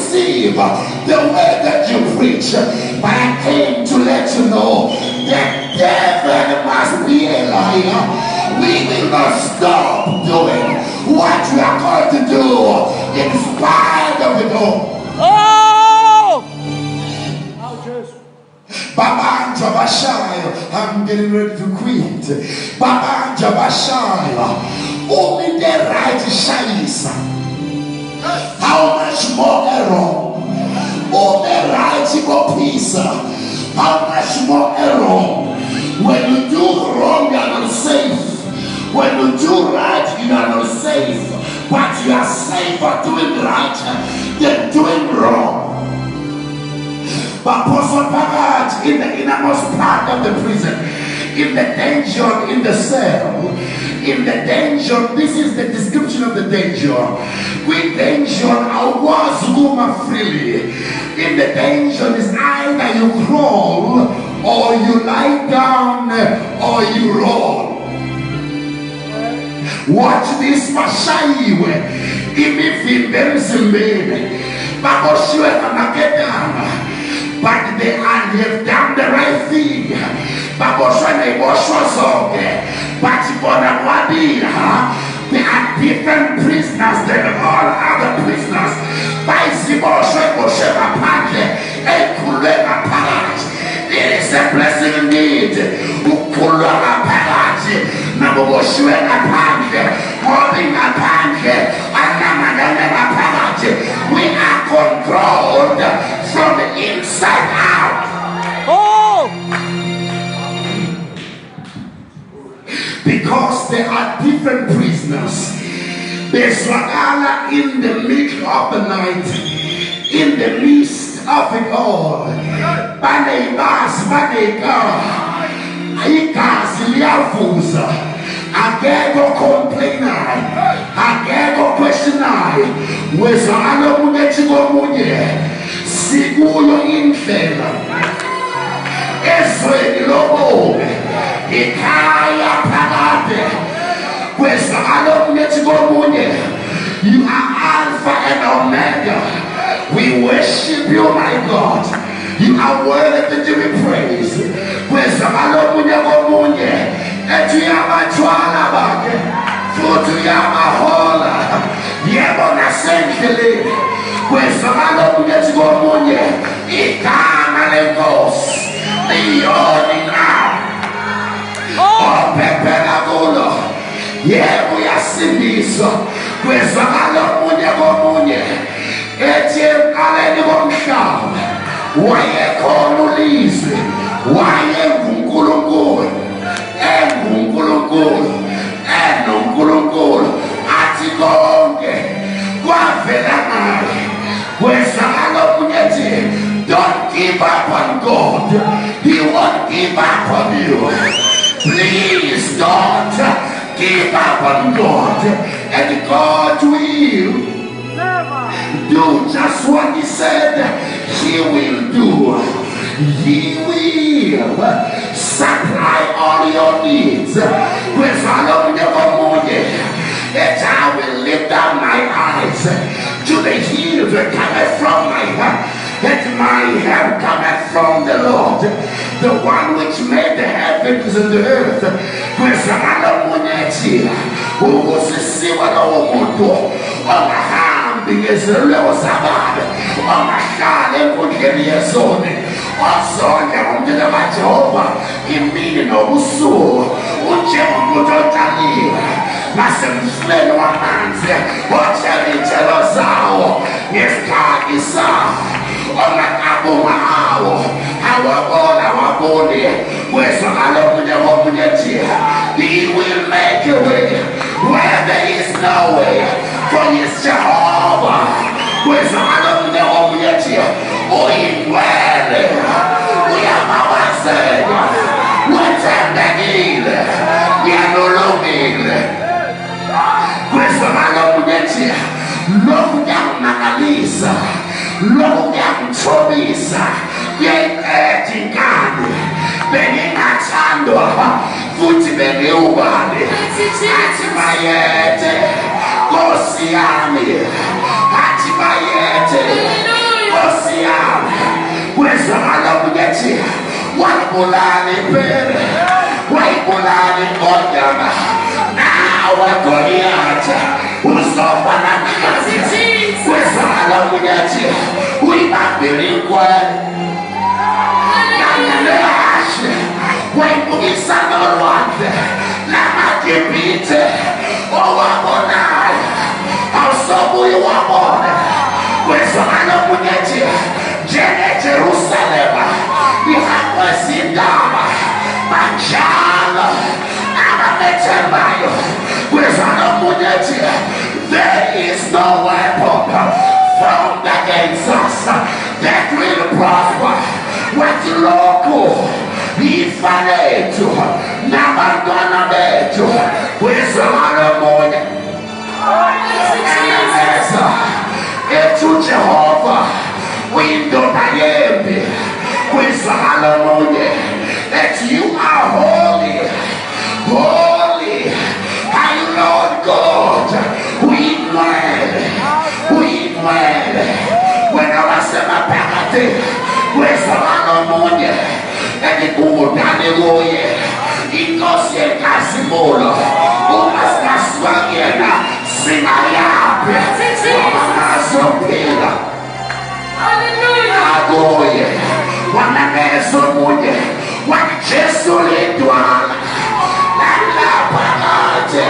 receive the word that you preach. But I came to let you know that devil must be a liar. We will not stop doing what we are called to do in spite of it all. Oh! Baba Jabashaya, I'm getting ready to quit. Baba Jabashaya, only the right Shaisa. How much more error? Oh, the right go peace. How much more error? When you do wrong, you are not safe. When you do right, you are not safe. But you are safer doing right than doing wrong. But Apostle Pagat in the innermost part of the prison, in the dungeon, in the cell, in the dungeon, this is the description of the dungeon. With dungeon, I was guma freely. In the dungeon is either you crawl, or you lie down, or you roll. Watch this, Mashaiwe. If very simple, but they have done the right thing. But there are different prisoners than all other prisoners. It is a blessing indeed. We are controlled from the inside out. Oh! Because there are different prisoners. There's one in the middle of the night, in the midst of it all. Banebas, Banega, Ikas, Liafusa. I get go complain, I get go question. Where's the other Munetigo Munye? Siguyo infela. Eswe Lobo. Ikaya Pagate. Where's the other Munetigo Munye? You are Alpha and Omega. We worship you, my God. You are worthy to be praised. Where's the other Munetigo Munye? Etuyama Chwana Bage. Futuyama Hola. Yebona Senkele. Where's the other Munetigo Munye? Ikana Legos. The Yonina. Oh, Pepe Lagulo. Yeah, we are Simiso. Where's the other Munetigo Munye? Etienne Alenibonsha. Why call Lise? Why Bunkulungu? Don't give up on God. He won't give up on you. Please don't give up on God. And God will do just what He said He will do. He will supply all your needs. That I will lift up my eyes to the hills that cometh from my help. That my help cometh from the Lord, the one which made the heavens and the earth. Who was the Siwan Omoto on the hand because the Lord Sabbath on the hand and put him zone. Also, Jehovah, in meaning of soul, Master Flynn one hands, what shall he tell us how? Yes, God is on the Abu Mahao, our body, where's the Hallelujah? He will make a way where there is no way, for He is Jehovah. Where's the Hallelujah? Oh, in where we are our Savior. What's happening? We are no longer. Questo Hallelujah. Look down Annalisa. Look down Tobisa. Yet acting God. Benin Atando. Futi Beni Ubali. Atimayete. Gosiami. Atimayete. munyeti waibulani pere waibulani onyama nawe Goliath uzofana nazi kwezala munyeti uibambirikwe naneleashe waibukisa nolwandle namakibite owabonayo awusobuye wabona kwezala munyeti Jerusalem ihambasindaba manjalo abamethembayo kwezana munyeti there is no weapon formed against us that will prosper wathi lokhu ifanethu nabantwana bethu kwezana munye ethu Jehova windoda yembi kwizala munye that you are holy holy are you Lord God uyinwele wena wasemaphakathi kwezala munye ekukudane kuye inkosi yenkazimulo uma singasibangena singayaphi singazophila agoye wanamezo munye wajesu ledwala lalapakate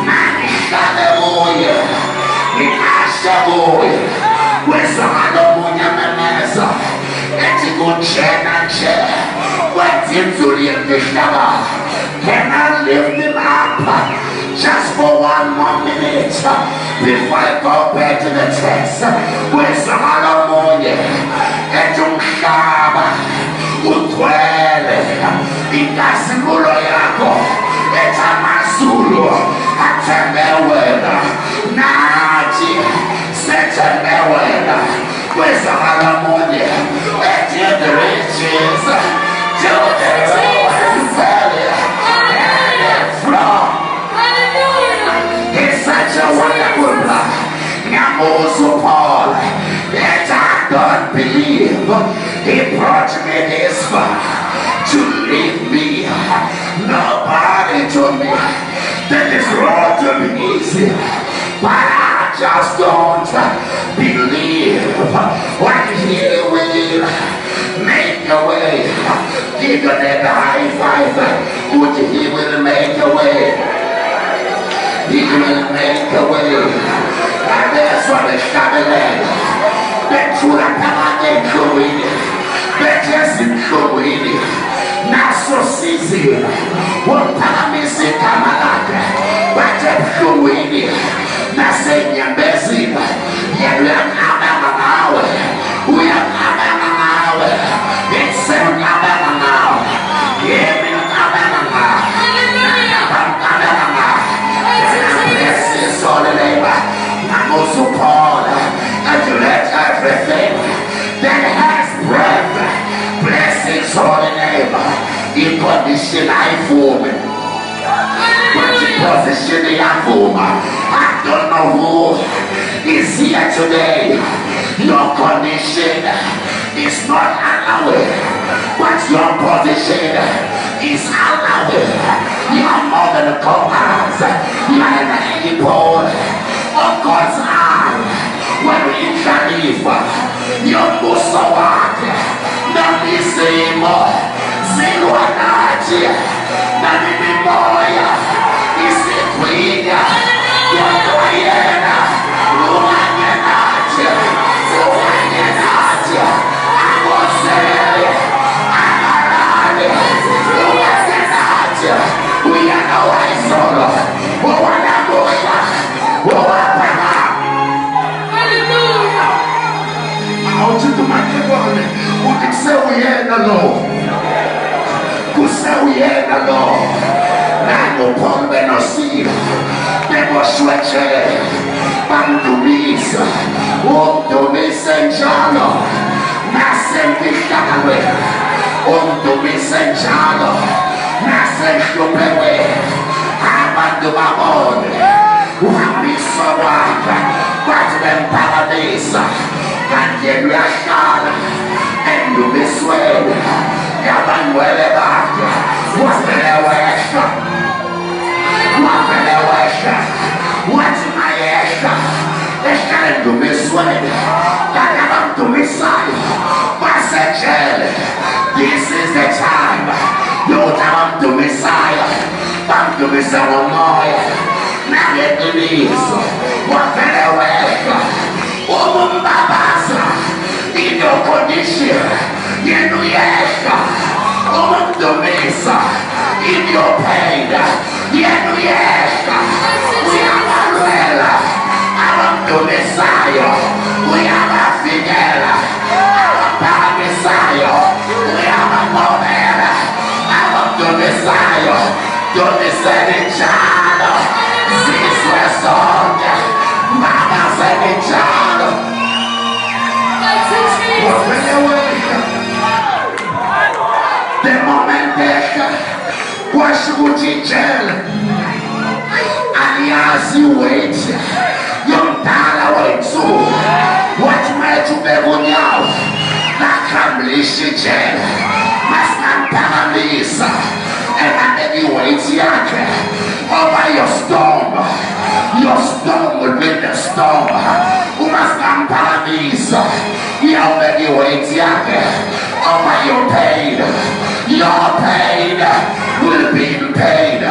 manihlale kuye nikasha kuye wezalo munye memeza ethi kunjena nje wenza inzulu yemihlaba. Can I lift him up just for 1 more minute before I go back to the text? Kwezala munye ethi umhlaba ugcwele inkazimulo yakho ethi amazulu athembe wena nathi sethembe wena. Kwezala munye ethi the riches to the valley and the floor. It's such a wonderful blood. Nyamuzu Paul, that I don't believe he brought me this far to leave me. Nobody told me that this road to be easy, but I just don't believe what he will make a way. Give your neighbor a high five. Would he will make a way? He will make a way. And that's what the Shabbat Betura Pamade Kuini, Betesin Kuini, Naso Sisi, one Palamisi Kamalaka, Batem Kuini, Nasenia Bezina, Yam Abamanawe, we have Abamanawe, it's Abamanawe, Yemin Abamanawe, Abamanawe, bless all the labor. Namuzu Paul, and to let everything that has breath bless its holy name. In condition I form, but in position I form. I don't know who is here today. Your condition is not allowed, but your position is allowed. You are more than a conquerors. You are an able of God's eye. When we Khalifa, your Musawat, Namisimo, Silwanati, Namimoya, Isiquina, Diana, Luanyanati, Luanyanati, Amosele, Amarani, Luanyanati. We are no Isolo, who are not who are who can say we ain't alone. Who say we ain't alone. Now no pombe no seal. Debo switche. Bandumisa. Umdumisa njalo. Nasemfishakwe. Umdumisa njalo. Nasemshupewe. Abandumabone. Uhambisa waka. Batem paradisa. Kanyeluashana. And miswele yabanwele bakhe wafelewesha wathi mayesha ehlale ndumiswele kanye abamdumisayo basejele. This is the time yokuthi abamdumisayo bamdumise ngomoya nangeqiniso. Wafelewesha umumbabaza in your condition yenu yesha umumdumisa in your pain yenu yesha. Uyabalwela abamdumisayo uyabafikela abaphakamisayo uyababonela abamdumisayo. Dumiseni njalo zizwe zonke mabazeni njalo. The moment kwasho ukuthi ijele aliyazi wait yomdala wethu wathi mayethi ubeka unyawo lakhamlisha ijele masingamphakamisa engabeka iweight yakhe over your storm. Your storm will be the storm. Uma singamphakamisa iyawubeka iweight yakhe over your pain. Your pain will be in pain.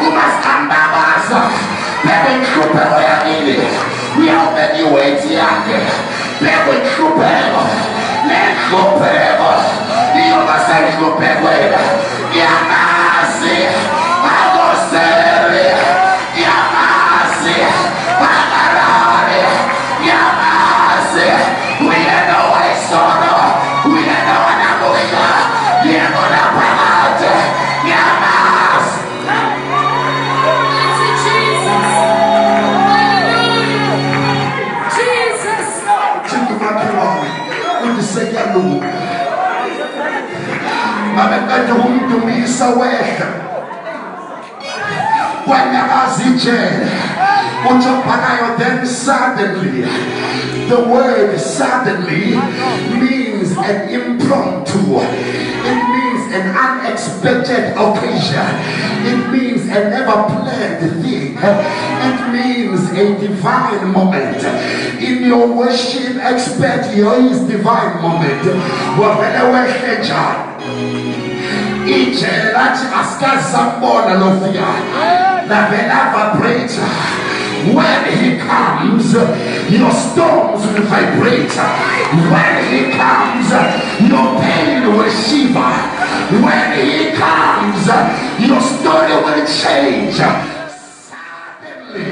Uma singambabaza beka inhlupheko yakini uyawubeka iweight yakhe beka inhlupheko. Nenhlupheko iyoba senhluphekweni. Yamazi akosele yamazi bakarare yamazi uyena wayisono uyena wanamusha yena phakathi yamazi. Sekalunga babekade umdumisa wehla wanyakazijele uchopanayo. Then suddenly, the word suddenly means an impromptu. It means an unexpected occasion. It means a never planned thing. It means a divine moment. In your worship, expect his divine moment. Ijele lathi asikazambona lofiyana lavela vibrator. When he comes, your storms will vibrate. When he comes, your pain will shiver. When he comes, your story will change. Suddenly,